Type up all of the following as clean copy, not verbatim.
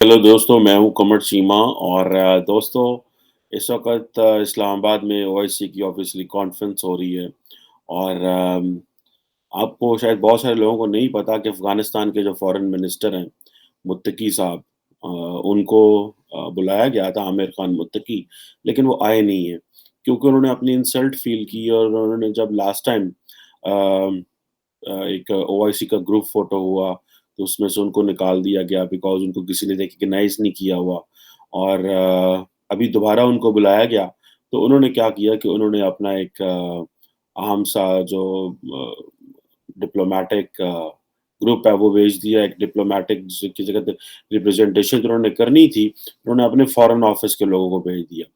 Hello दोस्तों, मैं हूँ कमर चीमा और दोस्तों इस वक़्त इस्लामाबाद में ओआईसी की ऑब्वियसली कॉन्फ्रेंस हो रही है और आपको शायद बहुत सारे लोगों को नहीं पता कि अफ़गानिस्तान के जो फ़ॉरेन मिनिस्टर हैं, मुत्तकी साहब उनको बुलाया गया था आमिर खान मुत्तकी, लेकिन वो आए नहीं हैं क्योंकि उन्होंने अपनी इंसल्ट फ़ील की और उन्होंने जब लास्ट टाइम एक ओआईसी का ग्रुप फ़ोटो हुआ, तो उसमें से उनको निकाल दिया गया बिकॉज़ उनको किसी ने रिकॉग्नाइज़ नहीं किया हुआ और अभी दोबारा उनको बुलाया गया, तो उन्होंने क्या किया कि उन्होंने अपना एक अहम-सा जो डिप्लोमैटिक ग्रुप है, वो भेज दिया। एक डिप्लोमैटिक ज की जगह पे रिप्रेज़ेंटेशन जो उन्होंने करनी थी, उन्होंने अपने फ़ॉरेन ऑफ़िस के लोगों को भेज दिया।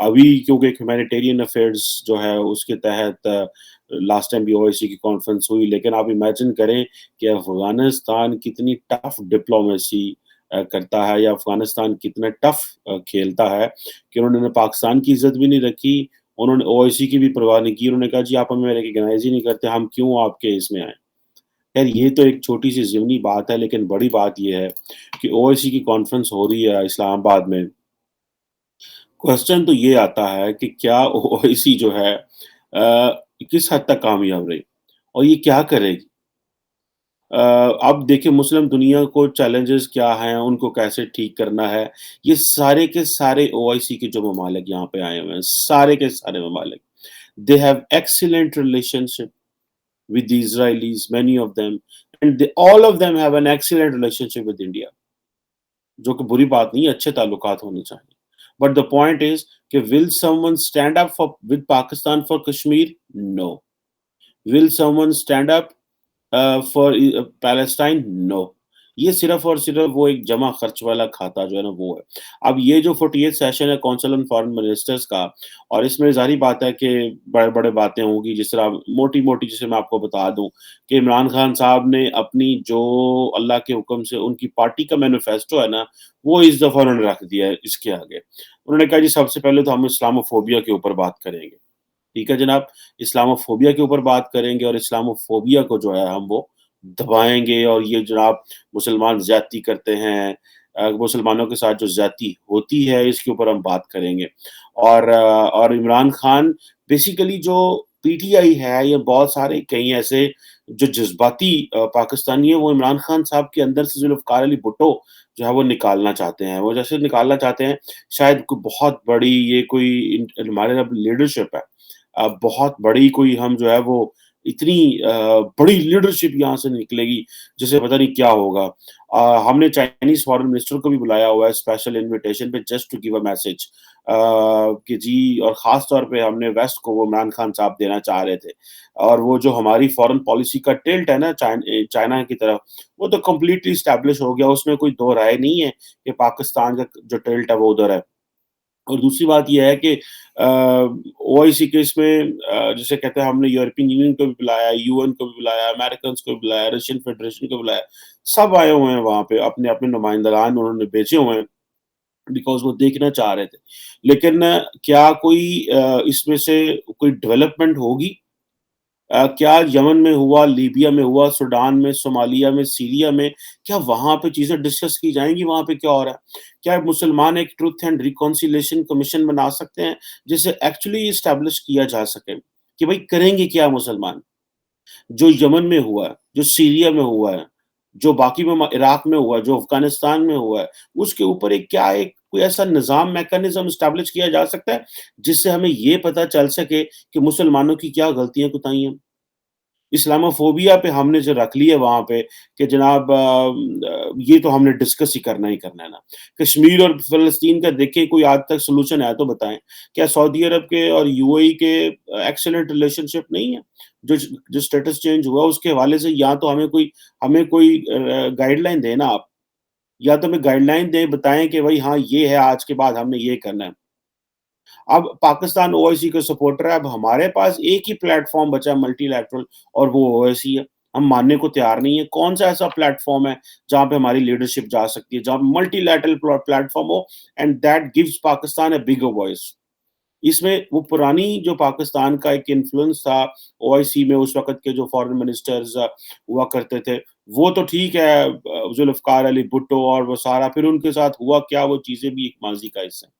अभी क्योंकि एक ह्यूमैनिटेरियन अफ़ेयर्स जो है, उसके तहत लास्ट टाइम भी ओआईसी की कॉन्फ्रेंस हुई, लेकिन आप इमेजिन करें कि अफ़गानिस्तान कितनी टफ डिप्लोमेसी करता है या अफ़गानिस्तान कितना टफ खेलता है कि उन्होंने पाकिस्तान की इज़्ज़त भी नहीं रखी, उन्होंने ओआईसी की भी परवाह नहीं की, उन्होंने कहा जी आप हमें रिकॉग्नाइज़ ही नहीं करते, हम क्यों आपके इसमें आएँ? खैर ये तो एक छोटी-सी ज़िमनी बात है, लेकिन बड़ी बात ये है कि ओआईसी की कॉन्फ्रेंस हो रही है इस्लामाबाद में। क्वेश्चन तो ये आता है कि क्या ओआईसी जो है किस हद तक कामयाब रही और ये क्या करेगी? अब देखिए मुस्लिम दुनिया को चैलेंजेस क्या हैं, उनको कैसे ठीक करना है, ये सारे के सारे ओआईसी के जो ममालिक यहाँ पे आए हुए हैं, सारे के सारे ममालिक, they have excellent relationship with the Israelis, many of them, and all of them have an excellent relationship with India, जो कि बुरी बात नहीं है, अच्छे ताल्लुकात होने चाहिए। But the point is कि will someone stand up for with Pakistan for Kashmir? No. Will someone stand up for Palestine? No. ये सिर्फ़ और सिर्फ़ वो एक जमा खर्च वाला खाता जो है ना वो है। अब ये जो 48th सेशन है काउंसिल ऑन फॉरेन मिनिस्टर्स का और इसमें ज़ाहिर बात है कि बड़े-बड़े बातें होंगी जिस तरह मोटी-मोटी जिसे मैं आपको बता दूँ कि इमरान खान साहब ने अपनी जो अल्लाह के हुक्म से उनकी पार्टी का मैनिफेस्टो है ना, वो इस दफ़ा उन्होंने रख दिया है इसके आगे। उन्होंने कहा जी सबसे पहले तो हम इस्लामोफ़ोबिया के ऊपर बात करेंगे। ठीक है जनाब, इस्लामोफ़ोबिया के ऊपर बात करेंगे और इस्लामोफ़ोबिया को जो है हम वो दबाएँगे और ये जनाब मुसलमान ज़्यादती करते हैं मुसलमानों के साथ जो ज़्यादती होती है इसके ऊपर हम बात करेंगे। और इमरान खान बेसिकली जो पीटीआई है ये बहुत सारे कई ऐसे जो जज़्बाती पाकिस्तानी है वो इमरान खान साहब के अंदर से ज़ुल्फ़िकार अली भुट्टो जो है वो निकालना चाहते हैं। वो जैसे निकालना चाहते हैं शायद कोई बहुत बड़ी ये कोई हमारे अब लीडरशिप है। बहुत बड़ी कोई हम जो है वो इतनी बड़ी लीडरशिप यहाँ से निकलेगी, जिसे पता नहीं क्या होगा। हमने चाइनीज़ फॉरेन मिनिस्टर को भी बुलाया हुआ है स्पेशल इन्विटेशन पे just to give a message कि जी और ख़ास तौर पे हमने वेस्ट को वो इमरान खान साहब देना चाह रहे थे। और वो जो हमारी फॉरेन पॉलिसी का टिल्ट है ना चाइना की तरफ, वो तो कंप्लीटली एस्टेब्लिश हो गया, उसमें कोई दो राय नहीं है कि पाकिस्तान का जो टिल्ट है वो उधर है। और दूसरी बात ये है कि ओआईसी के इसमें जिसे कहते हैं हमने यूरोपियन यूनियन को भी बुलाया, यूएन को भी बुलाया, अमेरिकन्स को भी बुलाया, रशियन फेडरेशन को बुलाया। सब आए हुए हैं वहाँ पे, अपने-अपने नुमाइंदगान उन्होंने भेजे हुए हैं, बिकॉज़ वो देखना चाह रहे थे। लेकिन क्या कोई इसमें से कोई डेवलपमेंट होगी? क्या यमन में हुआ, लीबिया में हुआ, सूडान में, सोमालिया में, सीरिया में, क्या वहाँ पे चीज़ें डिस्कस की जाएँगी वहाँ पे क्या हो रहा है? क्या मुसलमान एक ट्रुथ एंड रिकॉन्सिलिएशन कमीशन बना सकते हैं, जिसे एक्चुअली एस्टेब्लिश किया जा सके, कि भई करेंगे क्या मुसलमान? जो यमन में हुआ है, जो सीरिया में हुआ है, जो बाकी में इराक में हुआ है, जो अफ़गानिस्तान में हुआ है, उसके ऊपर एक कोई ऐसा निज़ाम मैकेनिज़्म एस्टेब्लिश किया जा सकता है, जिससे हमें ये पता चल सके कि मुसलमानों की क्या गलतियाँ-कोताहियाँ हैं? इस्लामोफ़ोबिया पे हमने जो रख ली है वहाँ पे कि जनाब ये तो हमने डिस्कस ही करना है ना। कश्मीर और फ़लस्तीन का देखें कोई आज तक सॉल्यूशन है तो बताएँ। क्या सऊदी अरब के और यूएई के एक्सीलेंट रिलेशनशिप नहीं है? जो स्टेटस चेंज हुआ उसके हवाले से या तो हमें कोई गाइडलाइन दें ना आप। या तो हमें गाइडलाइन दें, बताएँ कि भई हाँ, ये है आज के बाद हमने ये करना है। अब पाकिस्तान ओआईसी का सपोर्टर है, अब हमारे पास एक ही प्लेटफ़ॉर्म बचा है मल्टीलैटरल और वो ओआईसी है। हम मानने को तैयार नहीं है। कौन-सा ऐसा प्लेटफ़ॉर्म है, जहाँ पे हमारी लीडरशिप जा सकती है, जहाँ मल्टीलैटरल प्लेटफ़ॉर्म हो and that gives Pakistan a bigger voice. इसमें वो पुरानी जो पाकिस्तान का एक इन्फ्लुएंस था ओआईसी में उस वक़्त के जो फॉरेन मिनिस्टर्स हुआ करते थे, वो तो ठीक है ज़ुल्फ़िकार अली भुट्टो और वो सारा फिर उनके साथ हुआ क्या वो चीज़ें भी एक माज़ी का हिस्सा हैं।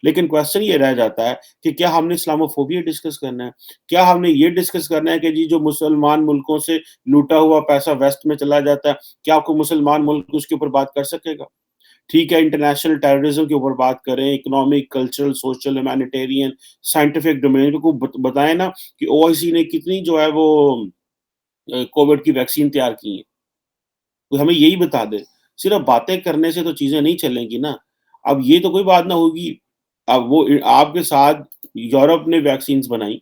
लेकिन क्वेश्चन ये रह जाता है कि क्या हमने इस्लामोफ़ोबिया डिस्कस करना है? क्या हमने ये डिस्कस करना है कि जी जो मुसलमान मुल्कों से लूटा हुआ पैसा वेस्ट में चला जाता है, क्या कोई मुसलमान मुल्क उसके ऊपर बात कर सकेगा? ठीक है, इंटरनेशनल टेररिज़्म के ऊपर बात करें, economic, cultural, social, humanitarian, scientific domain को बताएँ ना कि ओआईसी ने कितनी जो है वो कोविड की वैक्सीन तैयार की है। कोई हमें यही बता दे। सिर्फ़ बातें करने से तो चीज़ें नहीं चलेंगी ना। अब ये तो कोई बात ना होगी। अब वो आपके साथ यूरोप ने वैक्सीन्स बनाई,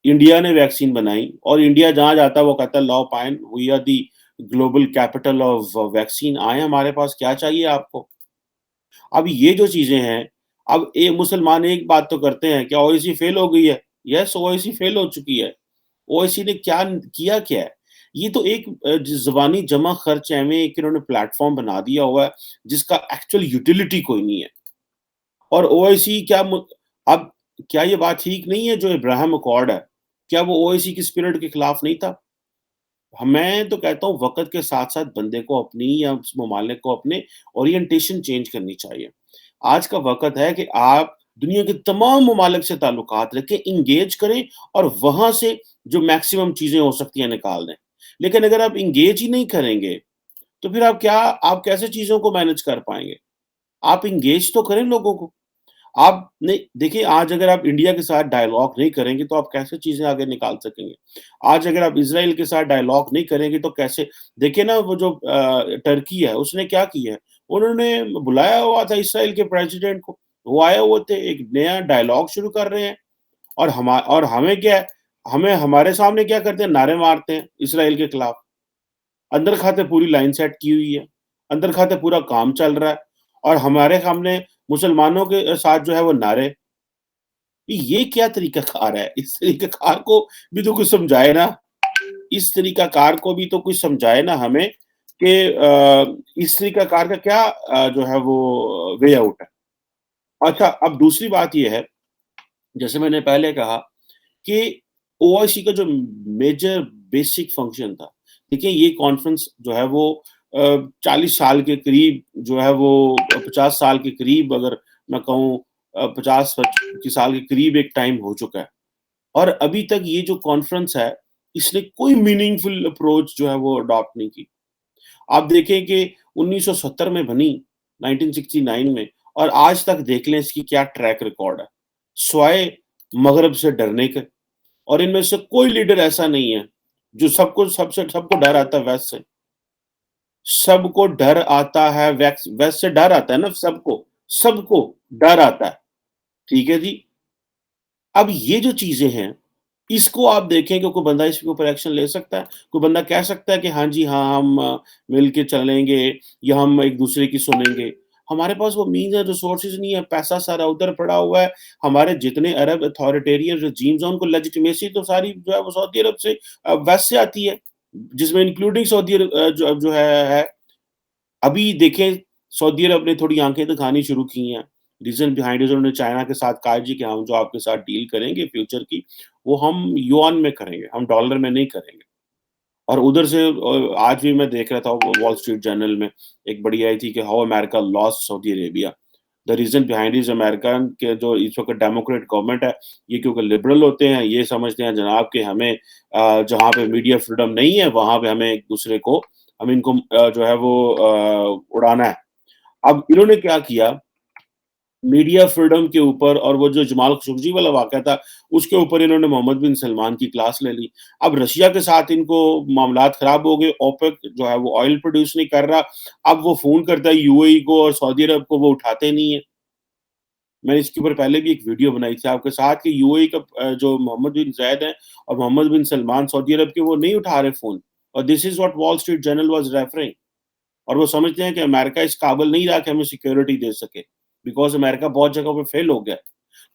इंडिया ने वैक्सीन बनाई और इंडिया जहाँ जाता है वो कहता है लाओ पाइन we are the global capital of vaccine आएँ हमारे पास क्या चाहिए आपको? अब ये जो चीज़ें हैं, अब मुसलमान एक बात तो करते हैं, क्या ओवैसी फेल हो गई है? यस, ओवैसी फेल हो चुकी है। ओवैसी ने क्या किया क्या है? ये तो एक ज़ुबानी जमा-खर्च है में एक इन्होंने प्लेटफ़ॉर्म बना दिया हुआ है, जिसका एक्चुअल यूटिलिटी कोई नहीं है। और ओवैसी क्या अब क्या ये बात ठीक नहीं है जो इब्राहिम अकॉर्ड है, क्या वो ओवैसी की स्पिरिट के खिलाफ नहीं था? मैं तो कहता हूँ वक़्त के साथ-साथ बंदे को अपनी या उस ममालिक को अपने ओरिएंटेशन चेंज करनी चाहिए। आज का वक़्त है कि आप दुनिया के तमाम ममालिक से ताल्लुकात रखें, एंगेज करें और वहाँ से जो मैक्सिमम चीज़ें हो सकती हैं निकाल दें। लेकिन अगर आप एंगेज ही नहीं करेंगे, तो फिर आप कैसे चीज़ों को मैनेज कर पाएँगे? आप एंगेज तो करें लोगों को। आप नहीं देखिए आज अगर आप इंडिया के साथ डायलॉग नहीं करेंगे तो आप कैसे चीज़ें आगे निकाल सकेंगे? आज अगर आप इज़राइल के साथ डायलॉग नहीं करेंगे तो कैसे देखिए ना वो जो टर्की है उसने क्या किया है? उन्होंने बुलाया हुआ था इज़राइल के प्रेसिडेंट को, वो आए हुए थे, एक नया डायलॉग शुरू कर रहे हैं और हमें क्या है? हमें हमारे सामने क्या करते हैं? नारे मारते हैं इज़राइल के खिलाफ। अंदर खाते पूरी लाइन सेट की हुई है, अंदर खाते पूरा काम चल रहा है और हमारे सामने मुसलमानों के साथ जो है वो नारे ये क्या तरीक़ाकार है? इस तरीक़ाकार को भी तो कुछ समझाए ना। इस तरीक़ाकार को भी तो कुछ समझाए ना हमें कि इस तरीक़ाकार का क्या जो है वो वे आउट है। अच्छा, अब दूसरी बात ये है, जैसे मैंने पहले कहा कि ओआईसी का जो मेजर बेसिक फंक्शन था, देखिए ये कॉन्फ्रेंस जो है वो 40 साल के करीब जो है वो 50 साल के करीब अगर मैं कहूँ 50 की साल के करीब एक टाइम हो चुका है और अभी तक ये जो कॉन्फ्रेंस है, इसने कोई मीनिंगफुल अप्रोच जो है वो अडॉप्ट नहीं की। आप देखें कि 1970 में बनी, 1969 में और आज तक देख लें इसकी क्या ट्रैक रिकॉर्ड है। स्वाय मगरब से डरने के और इनमें से कोई लीडर ऐसा नहीं है, जो सबको डर आता है वेस्ट से। सबको डर आता है वेस्ट से डर आता है ना सबको, सबको डर आता है, ठीक है जी? अब ये जो चीज़ें हैं, इसको आप देखें कि कोई बंदा इसके ऊपर एक्शन ले सकता है? कोई बंदा कह सकता है कि हाँ जी, हाँ, हम मिल के चलेंगे या हम एक-दूसरे की सुनेंगे। हमारे पास वो मीन्स एंड रिसोर्सेज़ नहीं है, पैसा सारा उधर पड़ा हुआ है। हमारे जितने अरब अथॉरिटेरियन रेजीम्स हैं, उनको लेजिटिमेसी तो सारी जो है वो सऊदी अरब से वेस्ट से आती है, जिसमें इंक्लूडिंग सऊदी अरब जो जो है। अभी देखें सऊदी अरब ने थोड़ी आँखें दिखानी शुरू की हैं। रीज़न बिहाइंड इट उन्होंने चाइना के साथ कहा जी कि हम जो आपके साथ डील करेंगे फ्यूचर की, वो हम युआन में करेंगे, हम डॉलर में नहीं करेंगे। और उधर से आज भी मैं देख रहा था वॉल स्ट्रीट जर्नल में एक बड़ी आई थी कि how America lost Saudi Arabia. The reason behind is America के जो इस वक़्त डेमोक्रेट गवर्नमेंट है, ये क्योंकि लिबरल होते हैं, ये समझते हैं जनाब कि हमें जहाँ पे मीडिया फ्रीडम नहीं है, वहाँ पे हमें एक-दूसरे को हम इनको जो है वो उड़ाना है। अब इन्होंने क्या किया, मीडिया फ्रीडम के ऊपर और वो जो जमाल खशोगी वाला वाक़या था, उसके ऊपर इन्होंने मोहम्मद बिन सलमान की क्लास ले ली। अब रशिया के साथ इनको मामलात ख़राब हो गए, ओपेक जो है वो ऑयल प्रोड्यूस नहीं कर रहा, अब वो फ़ोन करता है यूएई को और सऊदी अरब को, वो उठाते नहीं हैं। मैंने इसके ऊपर पहले भी एक वीडियो बनाई थी आपके साथ कि यूएई का जो मोहम्मद बिन ज़ायद हैं और मोहम्मद बिन सलमान सऊदी अरब के वो नहीं उठा रहे फ़ोन और this is what wall street journal was referring और वो समझते हैं कि अमेरिका इस काबिल नहीं रहा कि हमें सिक्योरिटी दे सके, बिकॉज़ अमेरिका बहुत जगहों पे फेल हो गया।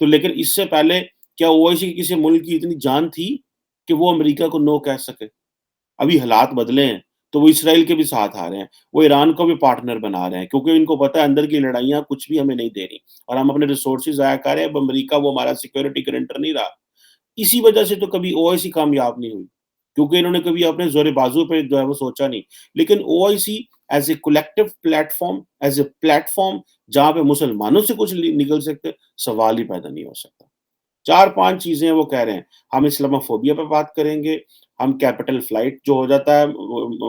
तो लेकिन इससे पहले क्या ओवैसी के किसी मुल्क की इतनी जान थी कि वो अमेरिका को नो कह सके? अभी हालात बदले हैं, तो वो इसराइल के भी साथ आ रहे हैं, वो ईरान को भी पार्टनर बना रहे हैं क्योंकि इनको पता है अंदर की लड़ाइयाँ कुछ भी हमें नहीं दे रही और हम अपने रिसोर्सेज़ ज़ाया कर रहे हैं, अब अमेरिका वो हमारा सिक्योरिटी गारंटर नहीं रहा। इसी वजह से तो कभी ओवैसी कामयाब नहीं हुई। क्योंकि इन्होंने कभी अपने ज़ोर-ए-बाज़ू पे जो है वो सोचा नहीं। लेकिन OIC as a collective platform, as a platform जहाँ पे मुसलमानों से कुछ निकल सकते, सवाल ही पैदा नहीं हो सकता। 4-5 चीज़ें वो कह रहे हैं। हम इस्लामोफ़ोबिया पे बात करेंगे, हम कैपिटल फ़्लाइट जो हो जाता है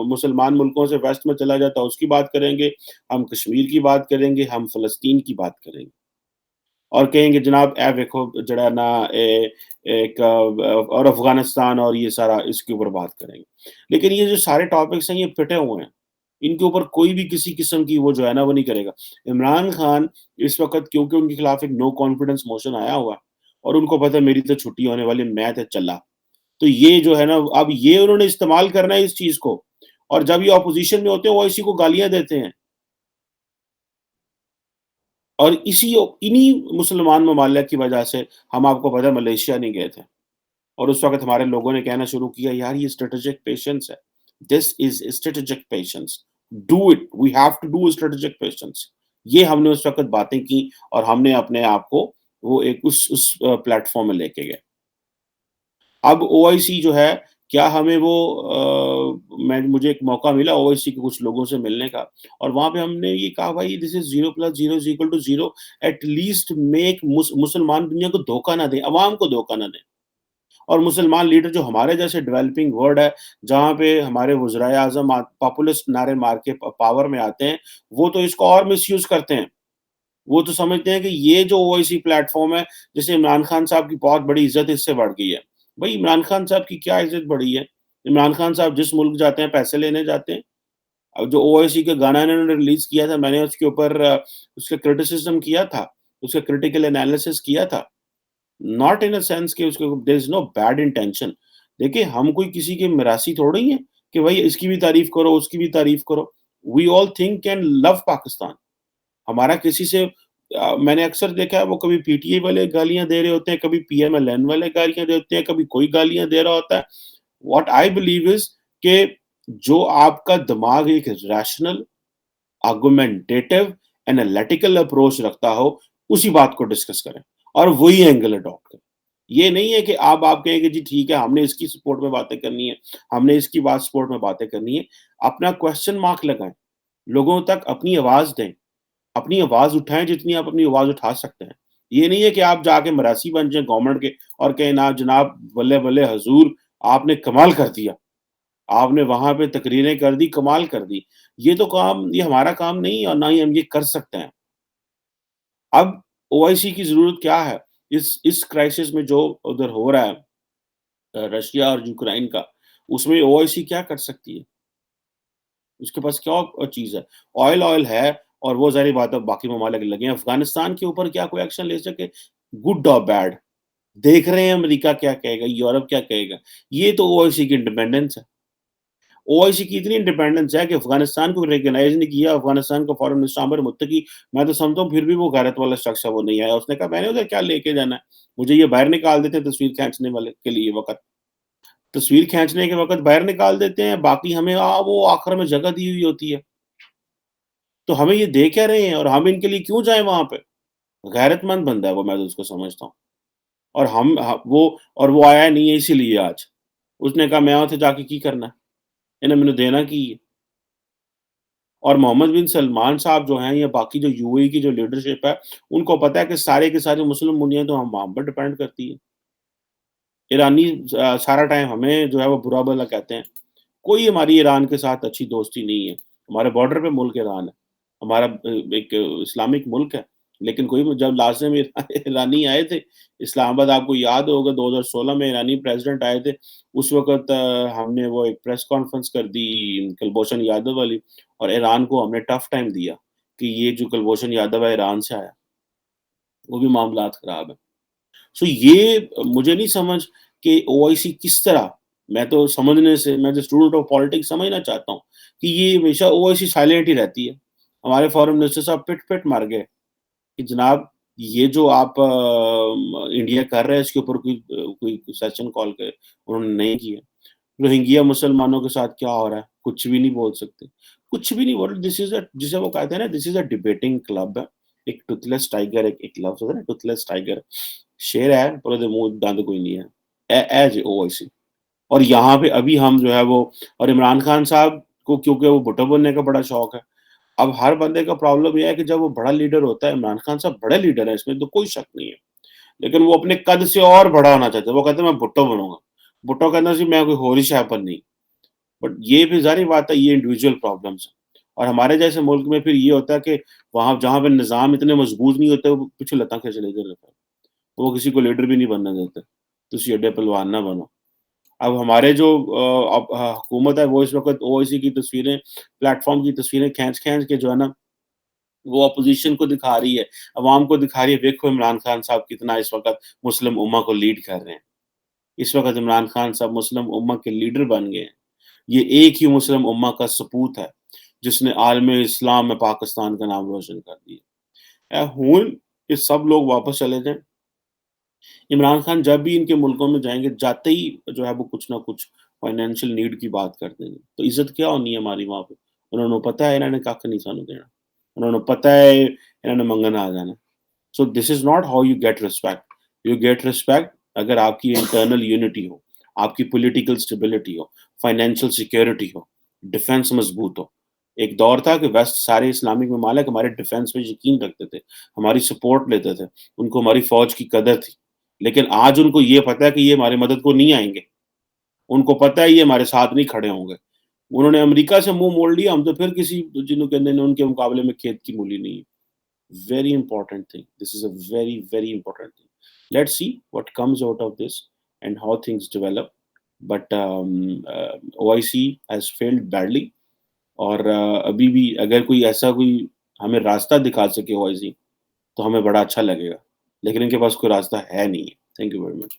मुसलमान मुल्कों से वेस्ट में चला जाता है उसकी बात करेंगे, हम कश्मीर की बात करेंगे, हम फ़लस्तीन की बात करेंगे। और कहेंगे जनाब ए देखो जड़ा ना एक और अफ़गानिस्तान और ये सारा इसके ऊपर बात करेंगे। लेकिन ये जो सारे टॉपिक्स हैं ये पिटे हुए हैं। इनके ऊपर कोई भी किसी किस्म की वो जो है ना वो नहीं करेगा। इमरान खान इस वक़्त क्योंकि उनके खिलाफ एक नो कॉन्फिडेंस मोशन आया हुआ है और उनको पता है मेरी तो छुट्टी होने वाली है, मैं तो चला। तो ये जो है ना अब ये उन्होंने इस्तेमाल करना है इस चीज़ को और जब ये ऑपोज़िशन में होते हैं वो इसी को गालियाँ देते हैं। और इन्हीं मुसलमान ममालिक की वजह से हम आपको पता है मलेशिया नहीं गए थे और उस वक़्त हमारे लोगों ने कहना शुरू किया यार ये स्ट्रैटेजिक पेशेंस है। This is strategic patience. Do it, we have to do strategic patience. ये हमने उस वक़्त बातें की और हमने अपने आप को वो एक उस प्लेटफ़ॉर्म में लेके गए। अब ओआईसी जो है, क्या हमें वो मैं मुझे एक मौका मिला ओआईसी के कुछ लोगों से मिलने का और वहाँ पे हमने ये कहा भाई this is 0 + 0 is equal to 0 at least make मुसलमान दुनिया को धोखा ना दें, अवाम को धोखा ना दें। और मुसलमान लीडर जो हमारे जैसे डेवलपिंग वर्ल्ड है, जहाँ पे हमारे वज़राए आज़म पॉपुलिस्ट नारे मार के पावर में आते हैं, वो तो इसको और मिसयूज़ करते हैं। वो तो समझते हैं कि ये जो ओआईसी प्लेटफ़ॉर्म है, जैसे इमरान खान साहब की बहुत बड़ी इज़्ज़त इससे बढ़ गई है। भई इमरान खान साहब की क्या इज़्ज़त बढ़ी है? इमरान खान साहब जिस मुल्क जाते हैं, पैसे लेने जाते हैं। अब जो ओआईसी का गाना इन्होंने रिलीज़ किया था, मैंने उसके ऊपर उसका क्रिटिसिज़्म किया था, उसका क्रिटिकल एनालिसिस किया था। नॉट इन अ सेंस कि उसको there is no bad intention. देखिए, हम कोई किसी के मिरासी थोड़ी हैं कि भई इसकी भी तारीफ़ करो, उसकी भी तारीफ़ करो। We all think and love Pakistan. हमारा किसी से मैंने अक्सर देखा है वो कभी पीटीआई वाले गालियाँ दे रहे होते हैं, कभी पीएमएलएन वाले गालियाँ देते हैं, कभी कोई गालियाँ दे रहा होता है। व्हाट आई बिलीव इज़ कि जो आपका दिमाग एक रैशनल, आर्गुमेंटेटिव, एनालिटिकल अप्रोच रखता हो, उसी बात को डिस्कस करें और वही एंगल अडॉप्ट करें। ये नहीं है कि अब आप कहें कि जी ठीक है, हमने इसकी सपोर्ट में बातें करनी है, हमने इसकी बात सपोर्ट में बातें करनी है। अपना क्वेश्चन मार्क लगाएँ, लोगों तक अपनी आवाज़ दें। अपनी आवाज़ उठाएँ जितनी आप अपनी आवाज़ उठा सकते हैं। ये नहीं है कि आप जाके मरासी बन जाएँ गवर्नमेंट के और कहें ना जनाब बल्ले-बल्ले हज़ूर आपने कमाल कर दिया। आपने वहाँ पे तकरीरें कर दी, कमाल कर दी। ये हमारा काम नहीं है और ना ही हम ये कर सकते हैं। अब ओआईसी की ज़रूरत क्या है? इस क्राइसिस में जो उधर हो रहा है रशिया और यूक्रेन का, उसमें ओआईसी क्या कर सकती है? उसके पास क्या चीज़ है? ऑयल है और वो ज़ाहिर बात है बाकी ममालिक लगे हैं। अफ़गानिस्तान के ऊपर क्या कोई एक्शन ले सके? गुड और बैड? देख रहे हैं अमेरिका क्या कहेगा, यूरोप क्या कहेगा? ये तो ओआईसी की इंडिपेंडेंस है। ओआईसी की इतनी इंडिपेंडेंस है कि अफ़गानिस्तान को रिकॉग्नाइज़ नहीं किया, अफ़गानिस्तान का फॉरेन मिनिस्टर आमिर मुत्तकी, मैं तो समझता हूँ फिर भी वो गैरत वाला शख्स है, वो नहीं आया। उसने कहा मैंने उधर क्या लेके जाना है? मुझे ये बाहर निकाल देते हैं तस्वीर खींचने वाले के लिए वक़्त। तस्वीर खींचने के वक़्त बाहर निकाल देते हैं, बाकी हमें वो आखिर में जगह दी हुई होती है। तो हमें ये दे क्या रहे हैं और हम इनके लिए क्यों जाएँ वहाँ पे? गैरतमंद बंदा है वो, मैं तो उसको समझता हूँ। और हम ह वो आया नहीं है इसीलिए आज। उसने कहा मैं उत्थे जाके की करना है? इन्हें मैनू देना की है? और मोहम्मद बिन सलमान साहब जो हैं या बाकी जो यूएई की जो लीडरशिप है, उनको पता है कि सारे के सारे मुस्लिम दुनिया तो हम पर डिपेंड करती है। ईरानी सारा टाइम हमें जो है वो बुरा-भला कहते हैं। कोई हमारी ईरान के साथ अच्छी दोस्ती नहीं है। हमारे बॉर्डर पे मुल्क ईरान है। हमारा एक इस्लामिक मुल्क है। लेकिन कोई जब लास्ट में ईरानी आए थे, इस्लामाबाद आपको याद होगा 2016 में ईरानी प्रेज़िडेंट आए थे। उस वक़्त हमने वो एक प्रेस कॉन्फ्रेंस कर दी कुलभूषण यादव वाली और ईरान को हमने टफ टाइम दिया कि ये जो कुलभूषण यादव है ईरान से आया। वो भी मामलात ख़राब हैं। सो ये मुझे नहीं समझ कि ओआईसी किस तरह मैं जो स्टूडेंट ऑफ पॉलिटिक्स समझना चाहता हूँ कि ये हमेशा ओआईसी साइलेंट ही रहती है। हमारे फॉरेन मिनिस्टर साहब पिट-पिट मार गए कि जनाब ये जो आप इंडिया कर रहा है इसके ऊपर कोई सेशन कॉल करे, उन्होंने नहीं किया। रोहिंग्या मुसलमानों के साथ क्या हो रहा है? कुछ भी नहीं बोल सकते। कुछ भी नहीं बोल दिस इज़ अ जिसे वो कहते हैं ना this is a debating club है। एक टूथलेस टाइगर एक लफ्ज़ होता है ना टूथलेस टाइगर। शेर है पर ਉਹਦੇ ਮੂੰਹ दंद कोई नहीं है। ऐज ओवैसी और यहाँ पे अभी हम जो है वो और इमरान खान साहब को क्योंकि वो भुट्टो बनने का बड़ा शौक है। अब हर बंदे का प्रॉब्लम ये है कि जब वो बड़ा लीडर होता है, इमरान खान साहब बड़े लीडर हैं, इसमें तो कोई शक नहीं है। लेकिन वो अपने कद से और बड़ा होना चाहते हैं, वो कहते हैं मैं भुट्टो बनूँगा। भुट्टो कहना जी मैं कोई होरी शैपर नहीं। बट ये भी ज़ाहिर-सी बात है ये इंडिविजुअल प्रॉब्लम्स हैं। और हमारे जैसे मुल्क में फिर ये होता है कि वहाँ जहाँ पे निज़ाम इतने मज़बूत नहीं होते, वो पीछे लतां खींच लेते रहते हैं। वो किसी को लीडर भी नहीं बनने देते। तुसी एड्डे पहलवान ना बनो। अब हमारे जो हुकूमत है वो इस वक़्त ओवैसी की तस्वीरें, प्लेटफ़ॉर्म की तस्वीरें खींच-खींच के जो है ना, वो अपोज़िशन को दिखा रही है, अवाम को दिखा रही है, देखो इमरान खान साहब कितना इस वक़्त मुस्लिम उम्मा को लीड कर रहे हैं। इस वक़्त इमरान खान साहब मुस्लिम उम्मा के लीडर बन गए हैं। ये एक ही मुस्लिम उम्मा का सपूत है, जिसने आलम इस्लाम में पाकिस्तान का नाम रोशन कर दिया। हुन ये सब लोग वापस चले जाएँ। इमरान खान जब भी इनके मुल्कों में जाएँगे, जाते ही जो है वो कुछ ना कुछ फाइनेंशियल नीड की बात कर देंगे। तो इज़्ज़त क्या होनी है हमारी वहाँ पे? उन्होंने पता है इन्होंने कख नहीं सानू देना। उन्होंने पता है इन्होंने मंगन आ जाना। So this is not how you get respect. You get respect अगर आपकी इंटरनल यूनिटी हो, आपकी पॉलिटिकल स्टेबिलिटी हो, फाइनेंशियल सिक्योरिटी हो, डिफेंस मज़बूत हो। एक दौर था कि वेस्ट सारे इस्लामिक ममालिक हमारे डिफेंस पे यकीन रखते थे, हमारी सपोर्ट लेते थे, उनको हमारी फ़ौज की कदर थी। लेकिन आज उनको ये पता है कि ये हमारी मदद को नहीं आएँगे। उनको पता है ये हमारे साथ नहीं खड़े होंगे। उन्होंने अमेरिका से मुँह मोड़ लिया, हम तो फिर किसी जिन्हों कहते हैं उनके मुकाबले में खेत की मूली नहीं है। Very important thing. This is a very, very important thing. Let's see what comes out of this and how things develop. But OIC has failed badly. और अभी भी अगर कोई ऐसा कोई हमें रास्ता दिखा सके ओआईसी तो हमें बड़ा अच्छा लगेगा। लेकिन इनके पास कोई रास्ता है नहीं है। Thank you very much.